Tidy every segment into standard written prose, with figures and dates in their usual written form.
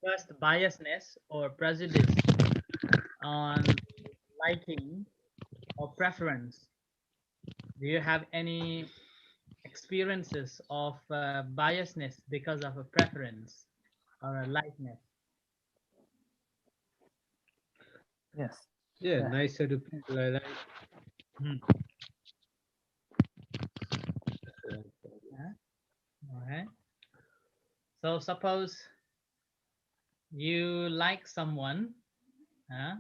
first biasness or prejudice on liking or preference? Do you have any experiences of biasness because of a preference or a likeness? Yes. Yeah, Yeah. nicer to people I like. Hmm. Yeah. Okay. So suppose you like someone, huh?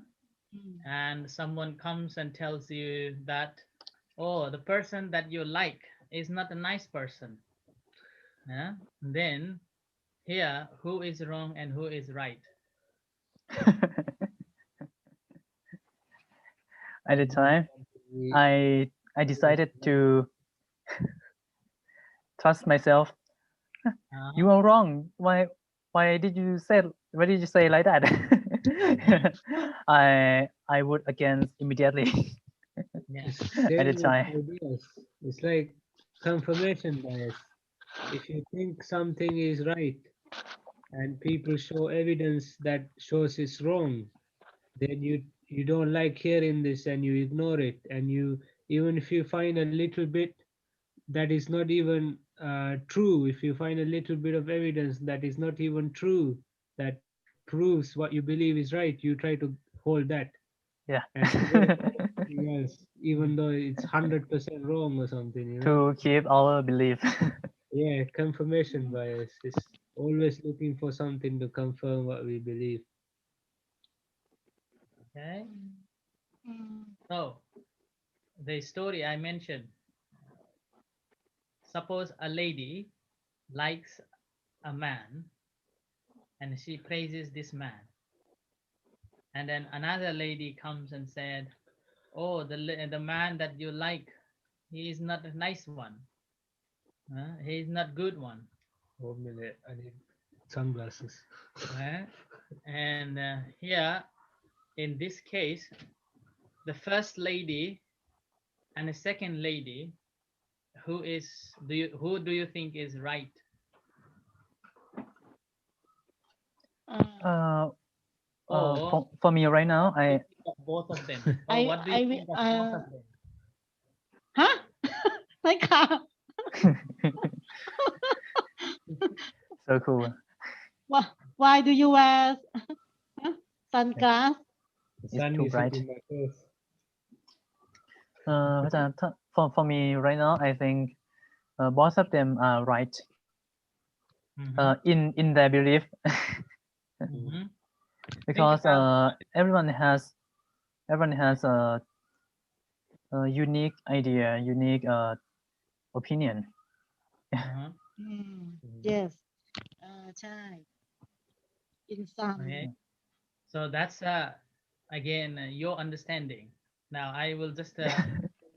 Mm. And someone comes and tells you that, oh, the person that you like is not a nice person. Yeah? Then here, who is wrong and who is right? At the time, I decided to trust myself. Uh-huh. You are wrong. Why did you say like that? I would against immediately Yeah. It's at the same with time. ideas. It's like confirmation bias. If you think something is right and people show evidence that shows it's wrong, then you don't like hearing this and you ignore it. And you, even if you find a little bit that is not even true, if you find a little bit of evidence that is not even true, that proves what you believe is right, you try to hold that Yeah. and forget about everything else, even Mm. though it's 100% wrong or something, To keep our belief. Yeah, confirmation bias is always looking for something to confirm what we believe. Okay. Mm. So the story I mentioned, suppose a lady likes a man and she praises this man. And then another lady comes and said, oh, the man that you like, he is not a nice one. He is not good one. 1 minute, I need sunglasses. Uh, and here, in this case, the first lady and the second lady, who do you think is right? Uh, uh, Or for me right now, what do you think of both of them? Or I what do you I think of both of them? huh? ไม่ค่ะ so cool. Why do you wear sunglass? The It's sun too is bright. hitting my face. เพราะฉะนั้น for me right now, I think both of them are right Mm-hmm. in their belief Mm-hmm. Think because about everyone has a unique idea, unique opinion. uh-huh. Yes ใช่ in some Okay. So that's again your understanding. Now I will just put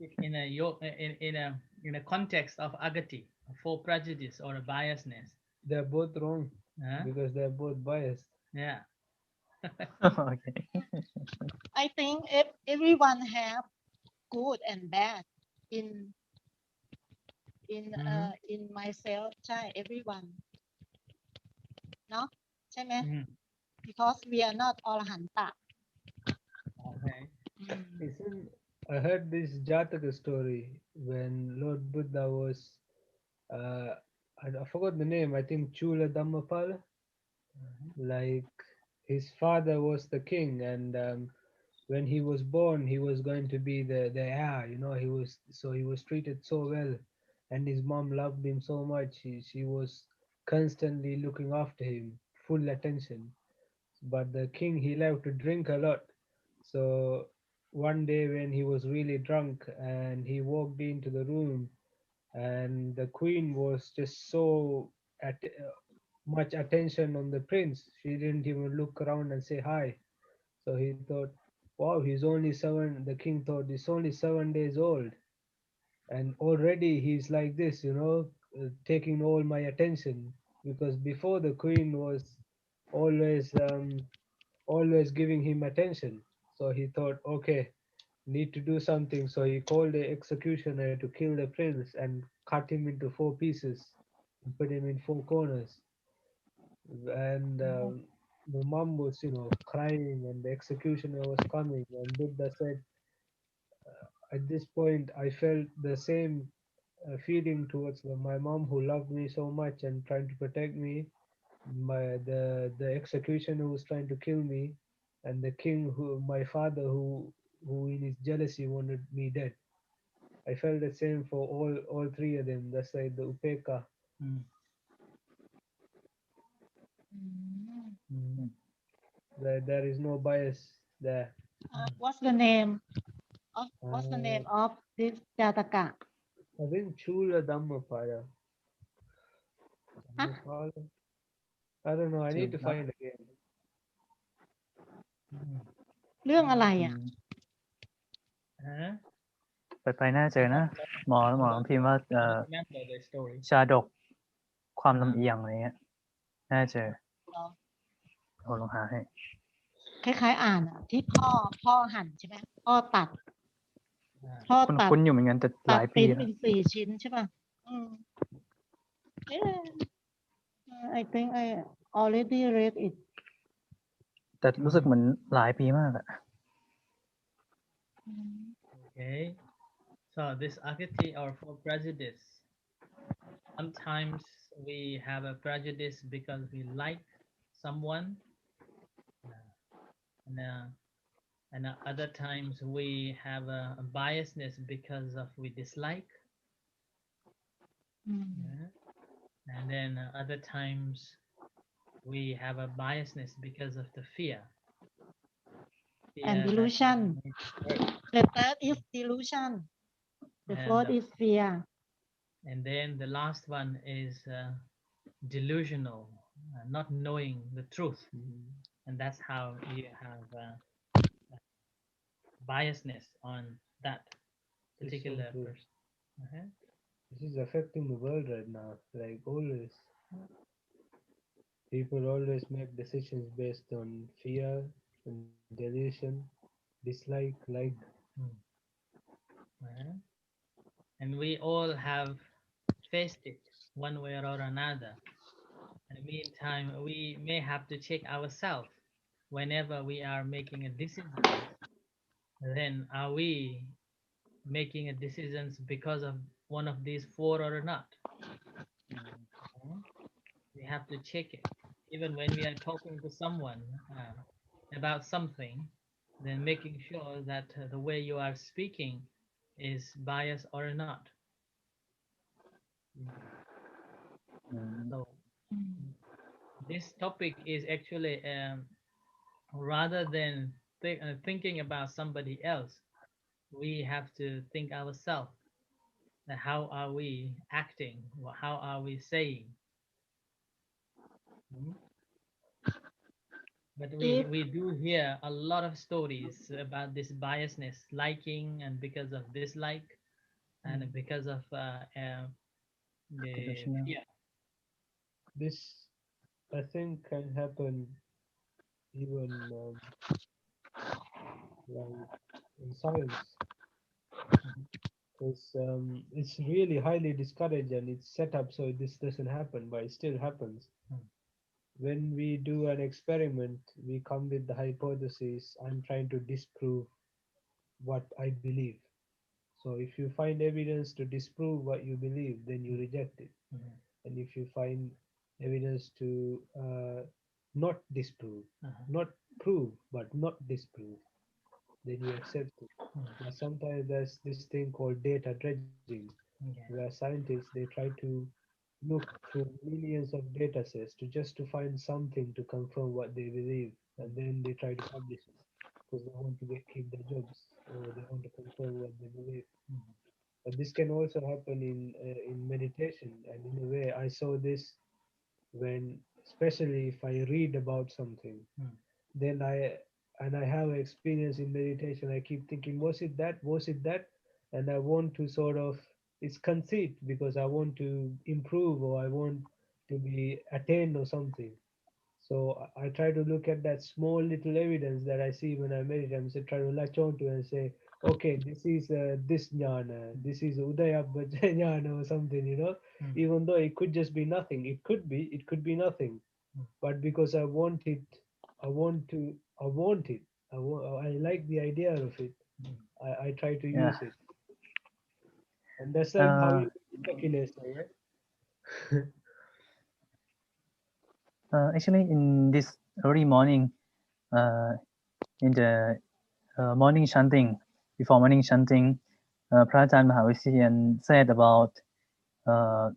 it in a in a context of agati, for prejudice or a biasness. They're both wrong Huh? because they're both biased. Yeah. Okay. I think if everyone have good and bad in Mm-hmm. in myself ใช่ everyone เนาะใช่ไหม Mm-hmm. because we are not อรหันตะ Okay. Isn't I heard this Jataka story when Lord Buddha was uh, I forgot the name. I think Chula Dhammapala. Like his father was the king, and when he was born, he was going to be the heir. He was treated so well, and his mom loved him so much. She was constantly looking after him, full attention. But the king, he loved to drink a lot. So one day when he was really drunk and he walked into the room, and the queen was just so much attention on the prince, she didn't even look around and say hi. So he thought, wow, he's only 7. The king thought he's only 7 days old, and already he's like this, taking all my attention. Because before, the queen was always always giving him attention. So he thought, okay, need to do something. So he called the executioner to kill the prince and cut him into 4 pieces and put him in 4 corners. And the mom was, crying, and the executioner was coming, and Buddha said, at this point, I felt the same feeling towards my mom who loved me so much and trying to protect me, the executioner who was trying to kill me, and the king who my father who in his jealousy wanted me dead. I felt the same for all three of them. That's like the upeka. Mm. Mm. Mm. There is no bias there. What's the name what's the Uh, name of this Jataka? I think Chula Dhammapaya. Huh? Dhammapala. I don't know. I จื need ด to เนาะ find again. Mm. เรื่องอะไร อื อ่ะ ม Huh? ไปน่าเจอนะ หมอพิมพ์ว่า I don't remember the story. ชาดกความ อ่า ลำเอียงอะไรเงี้ยน่าเจอ เหรอ โอ้ลองหาให้ คล้ายๆอ่านอ่ะ ที่พ่อหั่นใช่ไหมพ่อตัด อ่า พ่อ คุณ ตัด คุ้นอยู่เหมือนกันแต่ห ตัด ลาย ป ปี ริ้น แล้ว เป็น4 ชิ้นใช่ป่ะอืมเอ๊ะ I think I already read it แต่รู้สึกเหมือนหลายปีมากอะ อืม Okay. So this Agati or for prejudice. Sometimes we have a prejudice because we like someone, and other times we have a biasness because of we dislike, อืม and then other times we have a biasness because of the fear. and Fear that delusion we may be hurt. the third is delusion the And fourth is fear And then the last one is delusional, not knowing the truth, and that's how you have biasness on that It's so particular true. person. Uh-huh. This is affecting the world right now. Like always, people always make decisions based on fear and delusion, dislike, like. Mm. Uh-huh. And we all have faced it one way or another. In the meantime, we may have to check ourselves whenever we are making a decision. Then are we making a decisions because of one of these four or not? Mhm. We have to check it. Even when we are talking to someone about something, then making sure that the way you are speaking is biased or not. อืม So this topic is actually rather than thinking about somebody else, we have to think ourselves. How are we acting? How are we saying? Mhm. But we do hear a lot of stories about this biasness, liking, and because of dislike, and because of the delusional fear. This, I think, can happen even like in science, because it's really highly discouraged and it's set up so this doesn't happen, but it still happens. Mm. When we do an experiment, we come with the hypothesis. I'm trying to disprove what I believe. So if you find evidence to disprove what you believe, then you reject it. Mhm. And if you find evidence to not disprove, Uh-huh. not prove, but not disprove, then you accept it. Mm. But sometimes there's this thing called data dredging, where Okay. scientists they try to look through millions of data sets to just to find something to confirm what they believe, and then they try to publish it because they want to keep their jobs or they want to confirm what they believe. Mhm. But this can also happen in meditation, and in a way, I saw this when, especially if I read about something, Mm. then I have experience in meditation. I keep thinking, was it that? Was it that? And I want to sort of, it's conceit because I want to improve or I want to be attained or something. So I try to look at that small little evidence that I see when I meditate. I'm try to latch on to and say, okay, this is this jnana, this is udayabha jnana or something, Mm. even though it could just be nothing. It could be nothing. Mm. But because I want it I want it. I like the idea of it. I try to Yeah. use it, and that's like how Uh, you happiness, right? Actually, in this early morning, in the morning chanting, before morning chanting, Prajan Mahavishyan said about uh,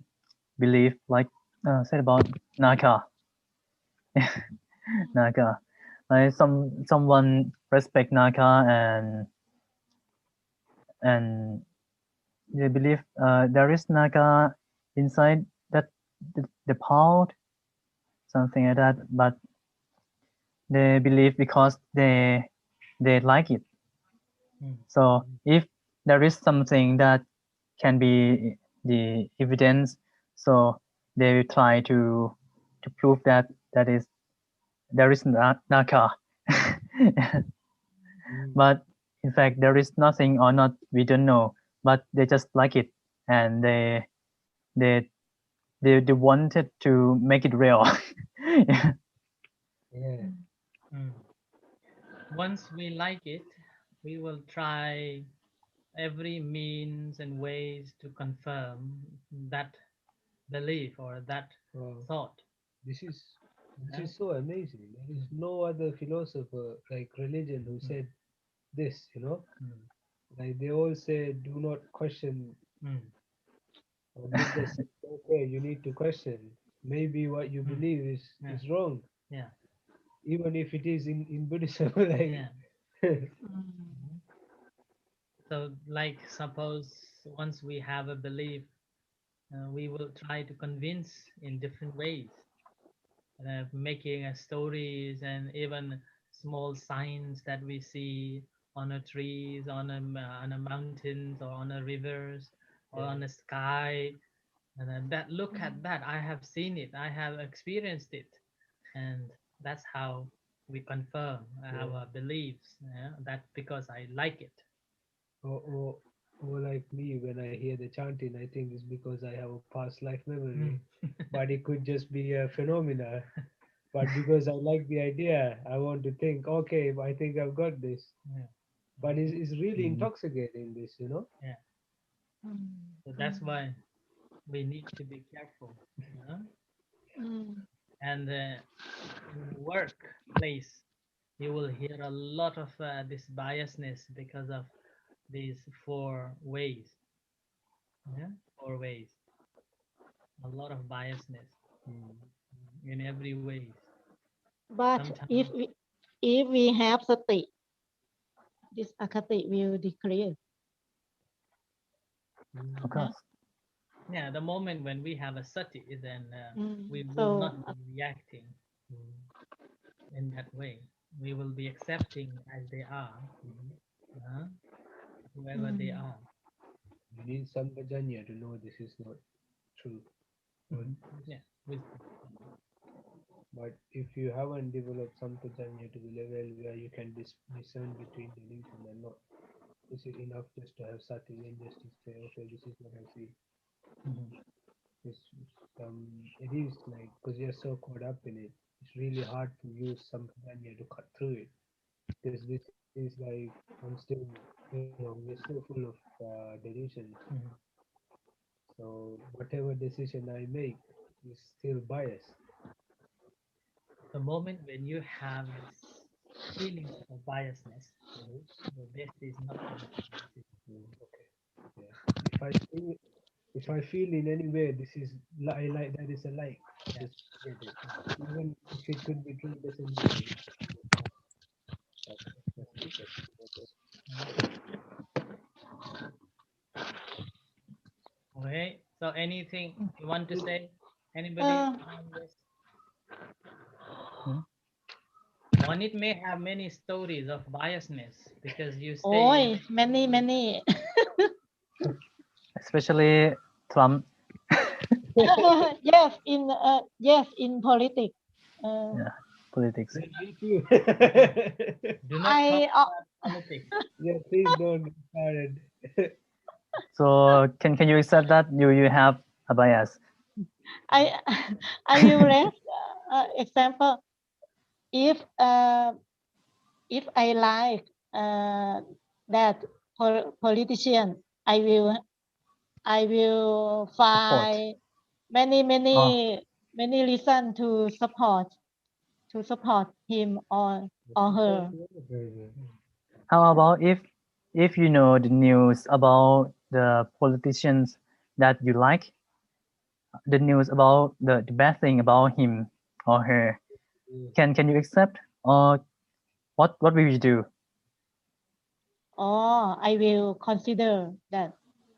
belief, like said about Naka, Naka. Like someone respect Naka and they believe there is Naka inside that the pot, something like that. But they believe because they like it. So if there is something that can be the evidence, so they will try to prove that there is Naka. But in fact there is nothing or not, we don't know, but they just like it and they they wanted to make it real. Yeah. Yeah. Once we like it, we will try every means and ways to confirm that belief or that Wow. thought. This is this Yeah? is so amazing. There is no other philosopher like religion who said this. Mm, Like they all say, do not question. mm, And Buddha said, okay, you need to question. Maybe what you mm. believe Yeah, is wrong, yeah, even if it is in Buddhism. Like, yeah. So, like, suppose once we have a belief, we will try to convince in different ways, making stories and even small signs that we see on a trees, on a mountains, or on a rivers, or on yeah, the sky. And then that look at that, I have seen it, I have experienced it, and that's how we confirm yeah. our beliefs. That because I like it. Or, or, or like me, when I hear the chanting, I think it's because I have a past life memory, Mm. but it could just be a phenomena. But because I like the idea, I want to think, okay, I think I've got this. Yeah, But it's really Mm. intoxicating, this. yeah. So that's why we need to be careful. And in workplace, you will hear a lot of this biasness because of these four ways. Yeah, four ways. A lot of biasness in every ways. But Sometimes, if we have sati, this akati will decrease. Of Yeah. course. yeah, the moment when we have a sati, then we will So not be reacting in that way. We will be accepting as they are, uh, whoever they are. You need sampajanya to know this is not true. Or, Yeah, wisdom. but if you haven't developed sampajanya to the level where you can discern between delusion and not, is it enough just to have sati and just to say, okay, this is what I see? Mhm. It's, it is like, because you're so caught up in it, it's really hard to use sampajanya to cut through it. Because this is like, I'm still, we're still full of delusions. Mhm. So whatever decision I make is still biased. The moment when you have this feeling of biasness, the best is not to make a decision. Okay. Yeah. If I feel in any way this is I like that is a like, Yeah. just get it. Even if it could be true, doesn't matter. Okay, that's interesting. Okay. Okay. So anything you want to say? Anybody uh, on this? Hmm? Monit may have many stories of biasness because you stay in oh, many. Especially Trump. Yes, in politics. Yeah, politics. Me too. do not talk I about politics. Yeah, please don't get started. So can you accept that you have a bias? I I will raise example. if I like that politician, I will find many reason to support him or her. Very good. How about if you know the news about the politicians that you like, the news about the bad thing about him or her, can you accept, or what will you do? Or I will consider that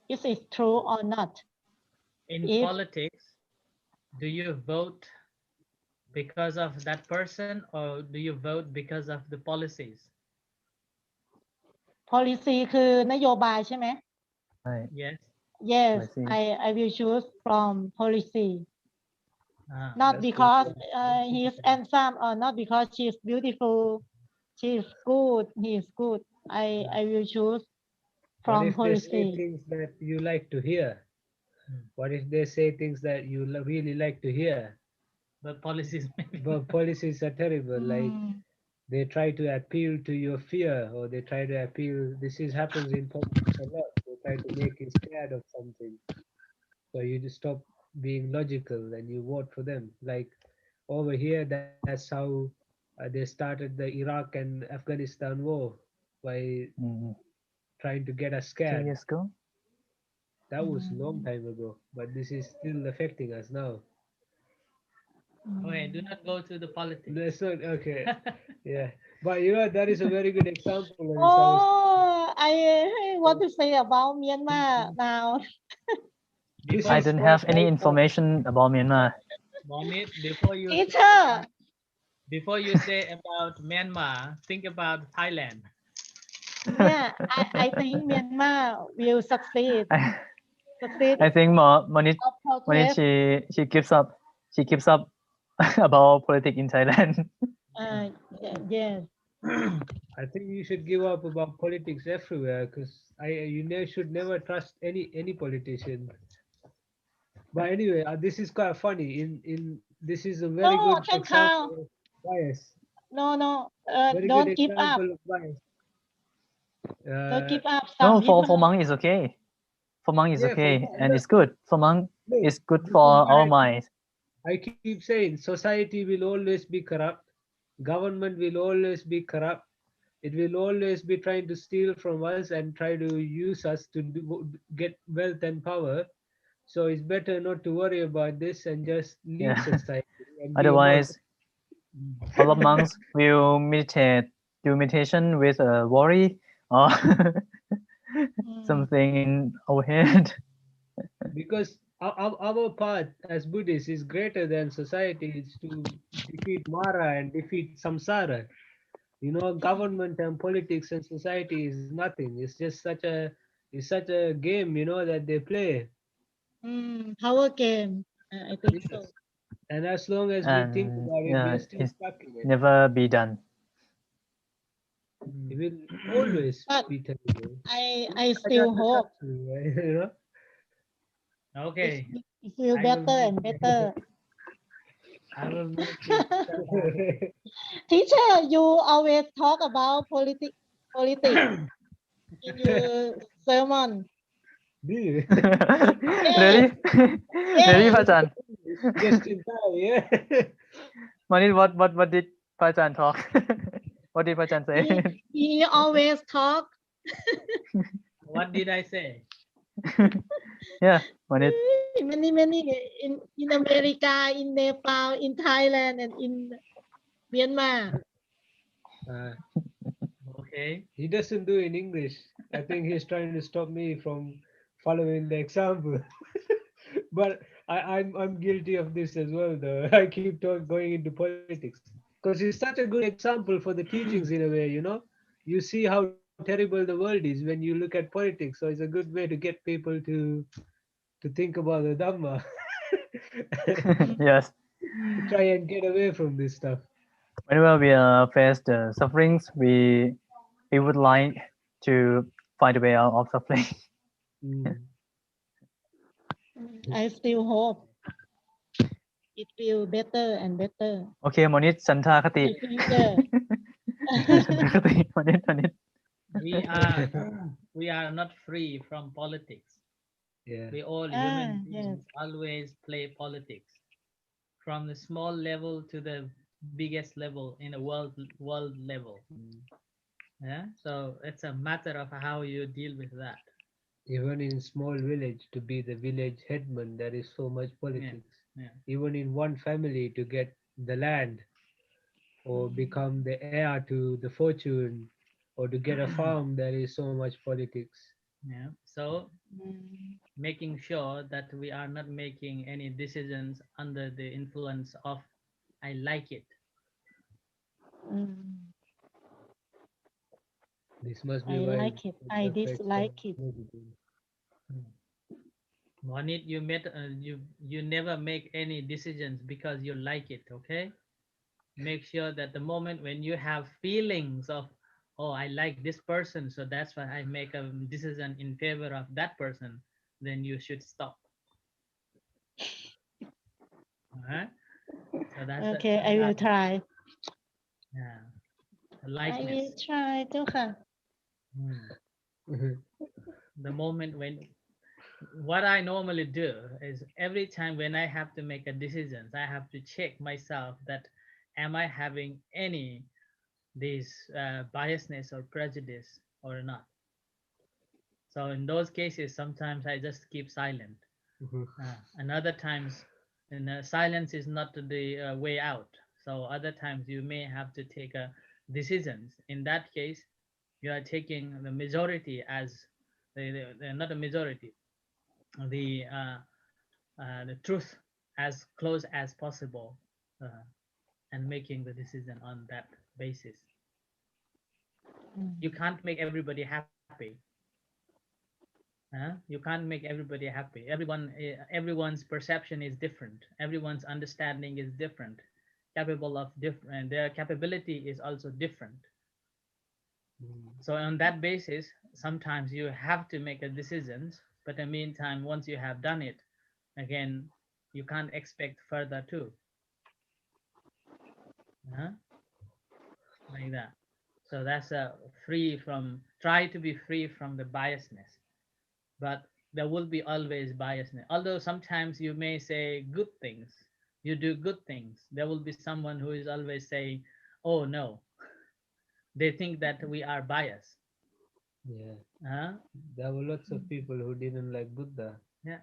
is it true or not. In If politics, do you vote because of that person or do you vote because of the policies? policy คือนโยบายใช่ไหม Right. Yes. Yes, Policy. I will choose from policy. Not That's because good. he is handsome or not because she is beautiful. She is good. He is good. I will choose What from if they say policy. things that you like to hear? What if they say things that you really like to hear? But policies maybe. But policies are terrible. Like Mm, they try to appeal to your fear, or they try to appeal. This is happens in politics a lot. They try to make you scared of something, so you just stop being logical and you vote for them. Like over here, that's how they started the Iraq and Afghanistan war by trying to get us 2 scared. years ago. That was a long time ago, but this is still affecting us now. Okay, do not go to the politics. That's not okay. Yeah, but that is a very good example. Of this. Oh, I want to say about Myanmar now. This I is don't what have any I thought. information about Myanmar. Momit, before you Teacher. say about Myanmar, think about Thailand. Yeah, I think Myanmar will succeed. I, Succeed I think Monit of protest. she gives up about politics in Thailand. Yes. I think you should give up about politics everywhere, because should never trust any politician. But anyway, this is quite funny. In this is a very No, good Chen Kao. example of bias. No. Very good Don't give up. example of bias. Don't give up. No, Some give for up. Mang is okay. For Mang is Yeah, for okay, Mang, and look, it's good. For Mang look, is good this is for what our mind. I keep saying. Society will always be corrupt. Government will always be corrupt. It will always be trying to steal from us and try to use us to get wealth and power. So it's better not to worry about this and just leave Yeah. society and be a monk. Otherwise, all of monks will do meditation with a worry or something in our head. Because our path as Buddhists is greater than society. It's to defeat Mara and defeat samsara. Government and politics and society is nothing. It's such a game, that they play. Power game. I think so. Yes. And as long as we think And about it, we are still it's stuck in it. never be done. It will always But be terrible. I still hope Okay, it feel I will better make and better. I will make it. Teacher, you always talk about politics in your sermon. Do you? Really? Really, Yes. Pajan? Just in time, yeah. Manit, what did Pajan talk? What did Pajan say? He always talk. What did I say? Yeah, Manit. Many in America, in Nepal, in Thailand, and in Myanmar. Uh, Okay. he doesn't do in English. I think he's trying to stop me from following the example. But I'm guilty of this as well, though. I keep going into politics because it's such a good example for the teachings in a way. You see how terrible the world is when you look at politics. So it's a good way to get people to think about the Dhamma, Yes. to try and get away from this stuff. Whenever we face the sufferings, we would like to find a way out of suffering. Mm. I still hope. it feel better and better โอเคหมอนิดฉันทาคติ in future. ฉันทาคติหมอนิด we are we are not free from politics. Yeah. We all Ah, human yes. beings always play politics from the small level to the biggest level in a world level. Yeah, so it's a matter of how you deal with that. Even in small village, to be the village headman, there is so much Yeah, politics. yeah, Even in one family, to get the land or become the heir to the fortune or to get a farm, there is so much politics. yeah. So Mm, making sure that we are not making any decisions under the influence of I like it. mm. This must I be why like it. I the question dislike it. Monit, you never make any decisions because you like it. Okay, make sure that the moment when you have feelings of, oh, I like this person, so that's why I make a decision in favor of that person, then you should stop. All right, so that's the Okay, I will try. yeah, the I likeness. will try เจ้าค่ะ Hmm. The moment when what I normally do is every time when I have to make a decision, I have to check myself that am I having any this biasness or prejudice or not. So in those cases, sometimes I just keep silent. And other times, silence is not the way out. So other times you may have to take a decisions. In that case, you are taking the majority as not a majority, the truth as close as possible, uh, and making the decision on that basis. You can't make everybody happy. You can't make everybody happy. Everyone's perception is different. Everyone's understanding is different. Capable of different. Their capability is also different. So on that basis, sometimes you have to make a decisions. But in the meantime, once you have done it, again, you can't expect further too. Like that. So that's free from. Try to be free from the biasness. But there will be always biasness. Although sometimes you may say good things, you do good things, there will be someone who is always saying, "Oh no," they think that we are biased. Yeah. Huh? There were lots of people who didn't like Buddha. Yeah.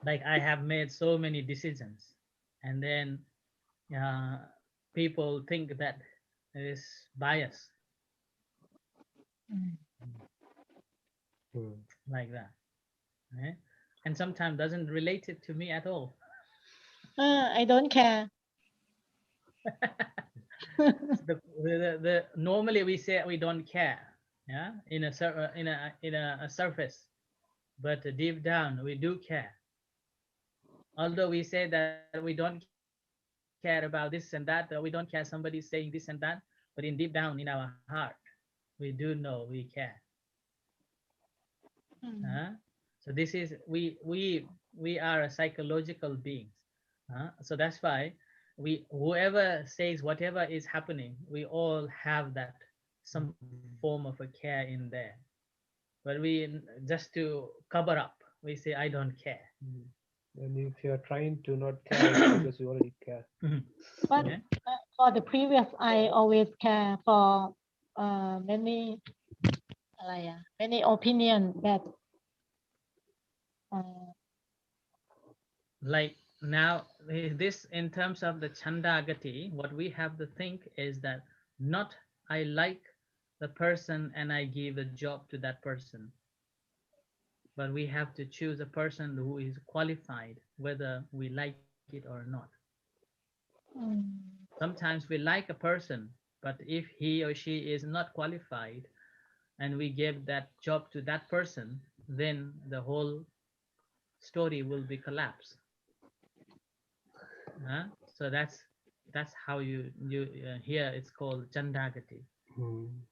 Like I have made so many decisions, and then uh, people think that it is bias like that, right? And sometimes doesn't relate it to me at all. I don't care. The normally we say we don't care, yeah, in a surface, but deep down we do care. Although we say that we don't care about this and that, we don't care somebody saying this and that, but in deep down in our heart, we do know we care. Mm, So this is we are a psychological beings. So that's why whoever says whatever is happening, we all have that some form of a care in there. But we just to cover up, we say I don't care. And if you're trying to not care, it's because you already care. But Yeah. for the previous, I always care for many อะไรอะ many opinion that uh, Like now, this in terms of the Chandagati, what we have to think is that not I like the person and I give a job to that person, but we have to choose a person who is qualified, whether we like it or not. mm, Sometimes we like a person, but if he or she is not qualified and we give that job to that person, then the whole story will be collapsed. So that's how you here it's called Chandagati.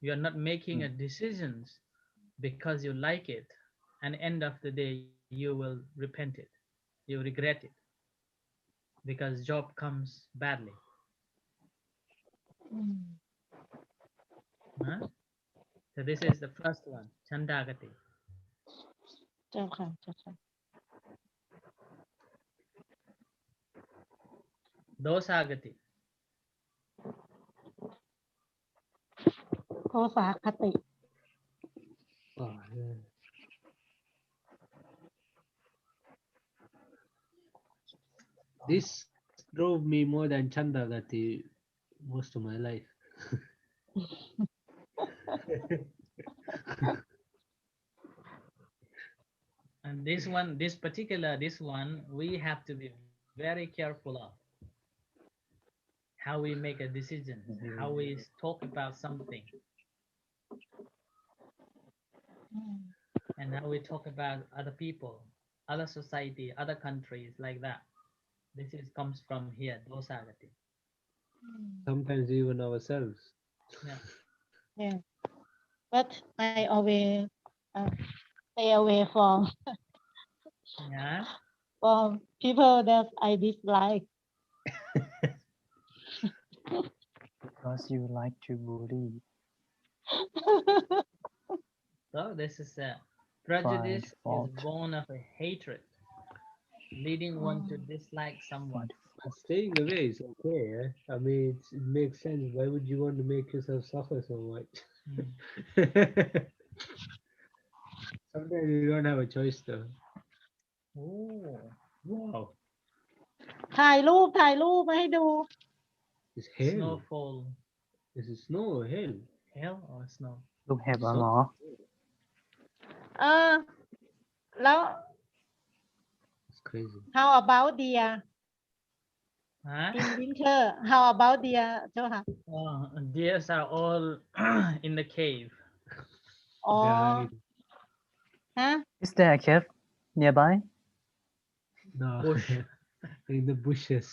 You are not making a decisions because you like it, and end of the day you will repent it. you regret it because job comes badly. Huh? So this is the first one, Chandagati. เจ้าค่ะเจ้าค่ะ Dosagati. โทสาคติ Oh, yeah. This drove me more than Chandagati most of my life. And this one, this one, we have to be very careful of how we make a decision, how we talk about something, อืม and how we talk about other people, other society, other countries like that. This is comes from here, Dosagati. อืม Sometimes even ourselves. Yeah. yeah but I always stay away from Yeah. people that I dislike because you like to bully. So this is a prejudice is fault. born of a hatred, leading one to dislike someone. But staying away is okay. Eh? I mean, it makes sense. Why would you want to make yourself suffer so much? Mm. Sometimes you don't have a choice, though. Oh, Wow, ถ่ายรูปมาให้ดู it's hail. snowfall. This is snow or hail. Hail or snow? ลูกเห็บเหรอ So- หมอ เออแล้ว It's crazy. how about deer Huh? in winter how about deer เจ้าค่ะ Oh, deers are all in the cave. อ๋อ Guy. ฮะ Is there a cave nearby? No, Bush. in the bushes.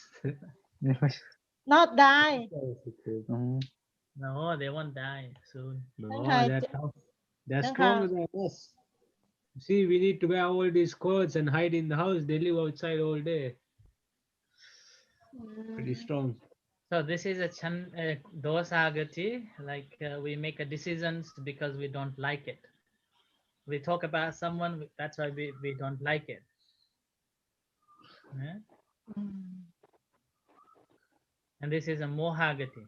not dieอืม No, they won't die soon. No, Okay, that's how they're okay. stronger than us. See, we need to wear all these clothes and hide in the house. They live outside all day. Pretty strong. So this is a dosagati, like we make a decisions because we don't like it. We talk about someone, that's why we don't like it. Yeah? อืม And this is a mohagati.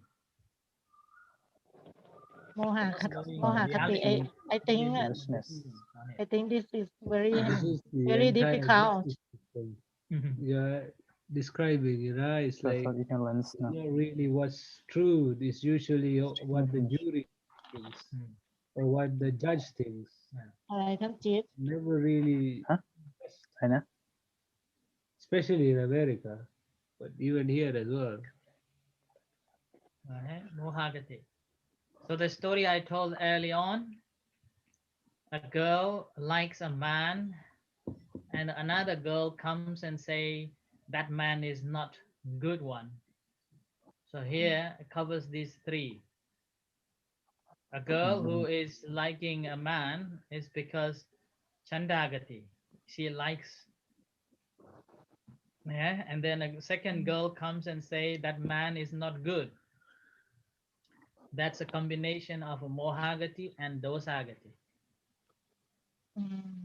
โมหะคติ Knowing โมหะคติ reality, I think Foolishness. on it. I think this is very This is the very entire difficult justice system. You're describing, you know, it's like total ignorance it's นะ not really what's true. It's usually what the jury thinks Mm. or what the judge thinks. อะไรท่านจิ๊บ Never really, อะไรนะ especially in America, but even here as well. Right? Mohagati. So the story I told early on, a girl likes a man and another girl comes and say that man is not good one. So here it covers these three. A girl who is liking a man is because Chandagati. She likes, yeah, and then a second girl comes and say that man is not good. That's a combination of a Mohagati and Dosagati. อืม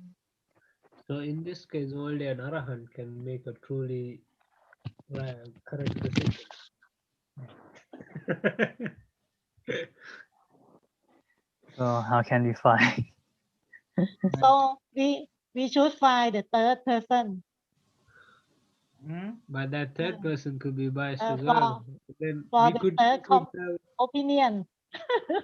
So in this case, only an arahant can make a truly correct decision. so how can we find so we should find the third person Hmm? But that third person could be biased as for well. Then for we the could, third have, opinion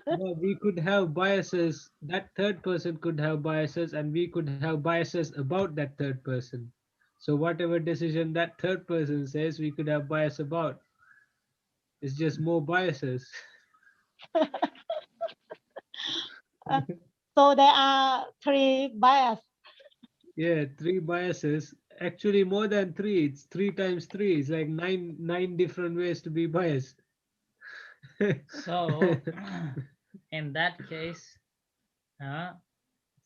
no, we could have biases. That third person could have biases, and we could have biases about that third person. So whatever decision that third person says, we could have bias about. It's just more biases. so there are three bias Yeah, 3 biases. Actually, more than 3. It's 3 times 3. It's like nine different ways to be biased. So in that case,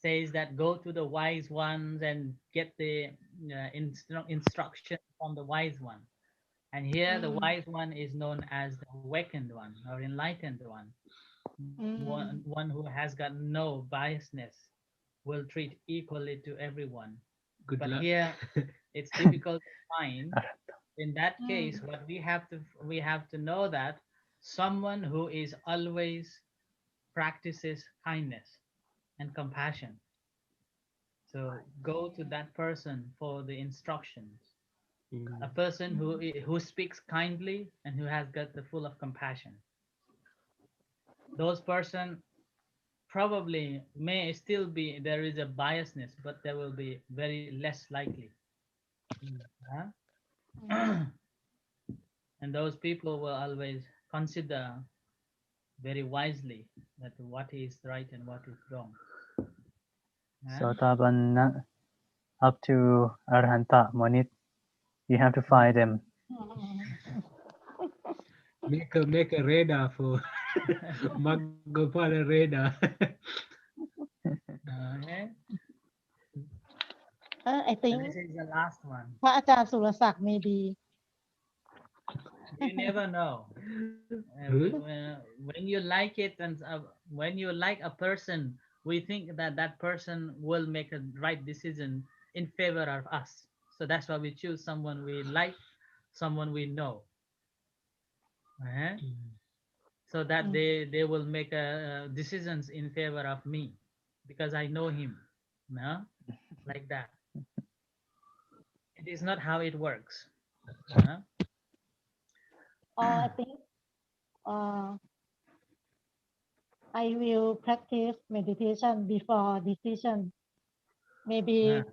says that go to the wise ones and get the instruction from the wise one. And here the Mm, wise one is known as the awakened one or enlightened one, mm, one who has got no biasness, will treat equally to everyone. Good But luck. here it's difficult to find. In that case, mm, what we have to know that someone who is always practices kindness and compassion. So go to that person for the instructions. A Mm. person who speaks kindly and who has got the full of compassion. Those person probably may still be there is a biasness, but there will be very less likely. Mm. mm. Huh? And those people will always consider very wisely that what is right and what is wrong. Huh? Sotapanna up to Arhanta Monit, you have to find them. Make a radar for Magopala radar. Okay. I So think this is the last one. พระอาจารย์สุรศักดิ์ maybe You never know. Huh? When you like it and when you like a person, we think that that person will make a right decision in favor of us. So that's why we choose someone we like, someone we know. Uh-huh. Mm. So that อืม they will make decisions in favor of me because I know him. No, like that. It is not how it works. Uh-huh. or I think uh, I will practice meditation before decision. Uh, Maybe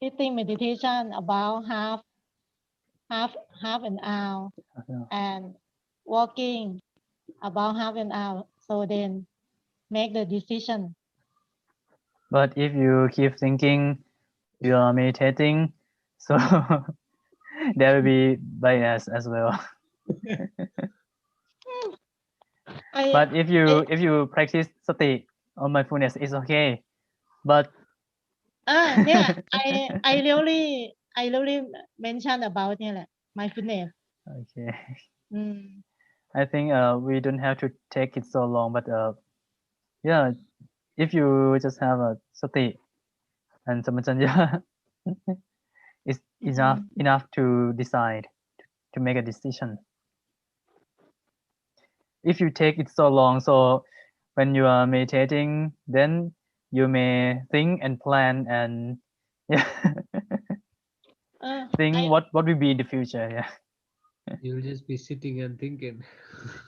sitting meditation about half half an hour and walking about half an hour. So then make the decision. But if you keep thinking you are meditating, so there will be bias as well. I But if I you practice sati or mindfulness, it's okay. But เนี่ย I really mention about เนี่ยแหละ mindfulness okay, อืม I think we don't have to take it so long. But yeah, if you just have a sati and samatanya, it's อืม enough to decide to make a decision. If you take it so long, so when you are meditating, then you may think and plan and yeah, เออ think I what will be in the future. Yeah, You'll just be sitting and thinking.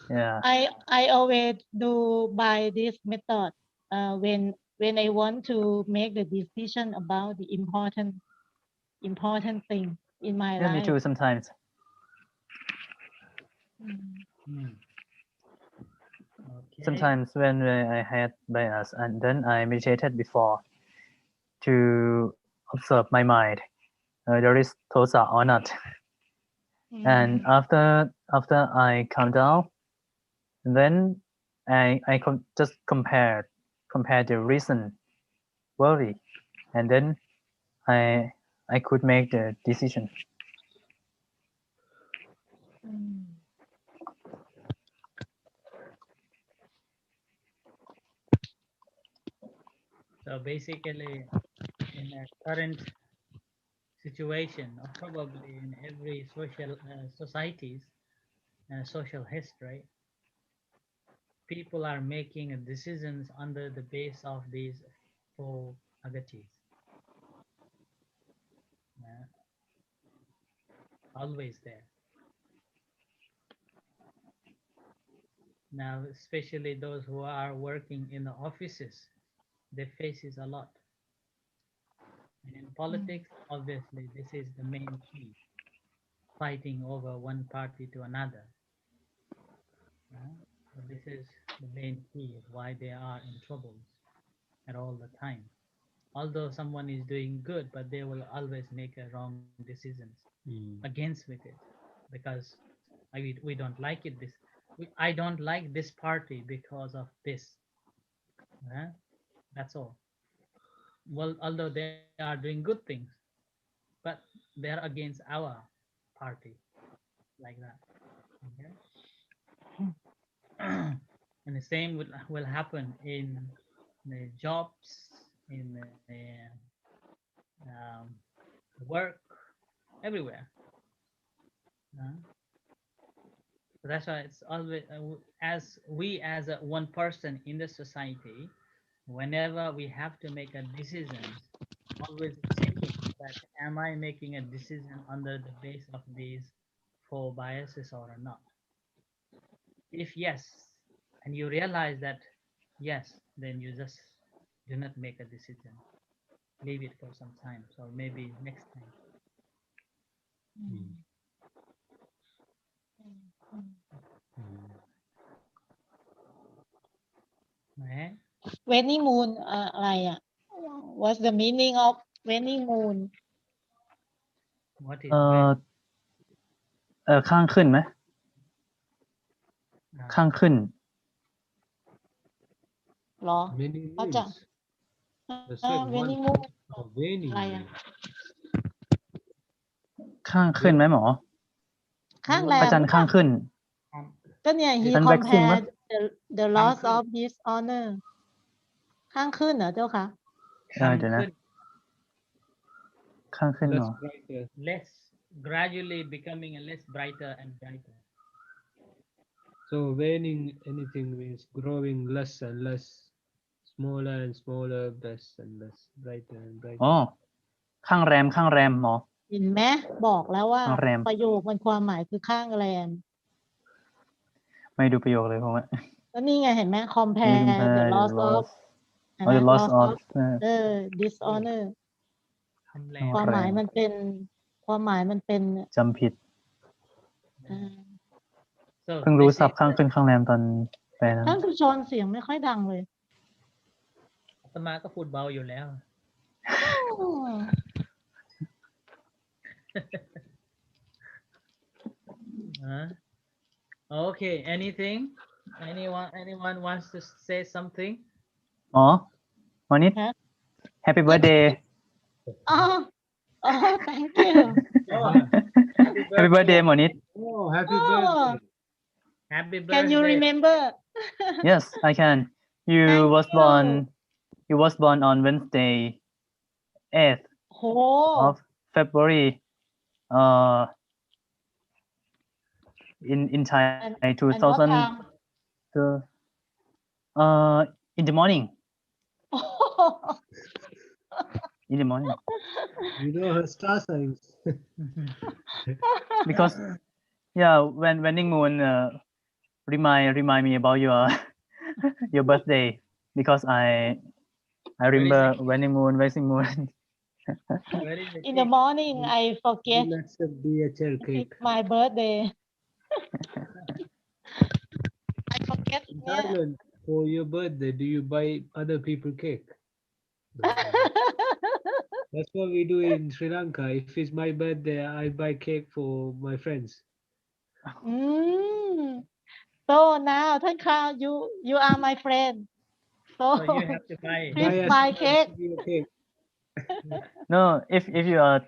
yeah. I always do by this method when I want to make the decision about the important thing in my Yeah, me life too. Sometimes, อืม hmm. Okay. sometimes when I had bias, and then I meditated before to observe my mind. There is tosa or not, อื and ม after I calm down, then I just compare the reason worry, and then I could make the decision. อืม So basically, in a current situation, or probably in every social societies and social history, people are making decisions under the base of these four agatis. Uh, always there. Now, especially those who are working in the offices, they face this a lot. And in อืม politics, obviously, this is the main key, fighting over one party to another. So this is the main key of why they are in troubles at all the time. Although someone is doing good, but they will always make a wrong decisions Mm. against with it because we don't like it. I don't like this party because of this. Uh, that's all. well, although they are doing good things, but they are against our party, like that. Okay? And the same will happen in the jobs, in the um, work, everywhere. Uh, so that's why it's always as we as one person in the society, whenever we have to make a decision, always checking that am I making a decision under the base of these four biases or not. If yes, and you realize that yes, then you just do not make a decision. Leave it for some time. So maybe next time. Eh? Waning moon อะไรอ่ะ What's the meaning of waning moon What is เอ when? ข้างขึ้นไหม ข้างขึ้น เหรอ Many เขาจะ moons. They said one waning moon waning อะไรอ่ะ moon. ข้างขึ้นไหมหมอ ข้างแร พระ ม จันทร์ข้างขึ้น ก็เนี่ย he มัน waxing ปะ compared the loss of his honor ข้างขึ้นเหรอเจ้าคะ เดี๋ยวนะ ข้างขึ้นหร Less อ brighter. Less, gradually becoming a less brighter and brighter. So waning anything means growing less and less, smaller and smaller, less and less, brighter and อ๋อ brighter. ข้างแรม ข้างแรมหมอ เห็นไหมบอกแล้วว่า ข้างแรม ประโยคมันความหมายคือข้างแรม ไม่ดูประโยคเลยผมว่า แล้วนี่ไงเห็นไหม compare the loss of เห็นไหม the loss loss of of dishonor คำแร อ๋ ง อ ความหมายมันเป็น จำผิด อ่า So เพิ่งรู้ this ศัพ is ท์ข้างขึ้นข้างแรมตอนแปลนั้น ท่านผู้ชมเสียงไม่ค่อยดังเลย อาตมาก็พูดเบาอยู่แล้ว Okay, anything? Anyone wants to say something? อ๋อวันนี้ ฮะ Happy birthday อ๋อ thank you Oh, Happy birthday หมอนิด Oh, happy Oh. birthday. Happy birthday. can you remember Yes I can you Thank was you. born you was born on Wednesday 8th โห of February in Thai and 2000 what time in the morning in the morning You know her star signs. because yeah when waning moon remind me about your birthday because I remember waning moon waxing moon Where is the in the cake? morning I forget You'll accept DHL it's cake. my birthday I forget In เนี่ย Thailand, for your birthday, do you buy other people cake? That's what we do in Sri Lanka. If it's my birthday, I buy cake for my friends. อืม so now ท่านข่าว you are my friend so So you have to buy. please Buy us buy one cake studio cake. no if you are